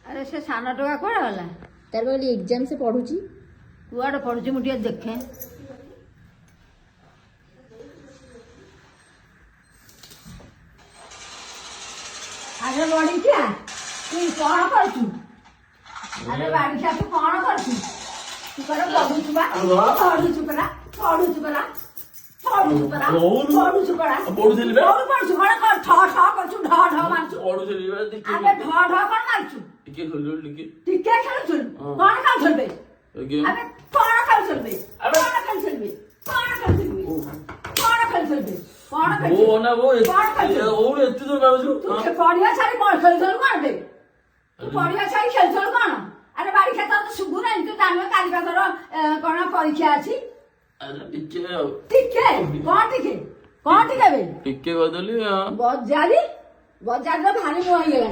अरे से साना टोका कौन वाला तार बोली एग्जाम से पढ़ुची कुआड़े पढ़ुची मुझे देखे अरे बड़ी क्या तू कौन करछु अरे बाड़ी क्या तू कौन करछु तू कर पढ़ुछु बा पढ़ुछु परा पढ़ुछु परा पढ़ुछु परा पढ़ुछु परा पढ़ुଥିଲି बे पढ़ुछु कौन कर ठ ठ करछु ढ ढ मारछु पढ़ुଥିଲି बे देखि अबे ढ ढ कौन मारछु टिके खोलो टिके टिके खेलछु कौन खेलछु बे गेम अबे कौन खेलछु बे कौन खेलछु बे कौन खेलछु बे कौन खेलछु बे कौन खेलछु वो ना वो और एत्ते तो मारुछु तू पढ़िया सारी कौन खेलछु कौन बे तू पढ़िया सारी खेलछु कौन अरे बाड़ी खेता तो सुगु नहीं तू जानो काली का तोर कोन परीक्षा अछि अरे टिके कौन टिके बे टिके बदली बजारी रो भारी मुह हो गेला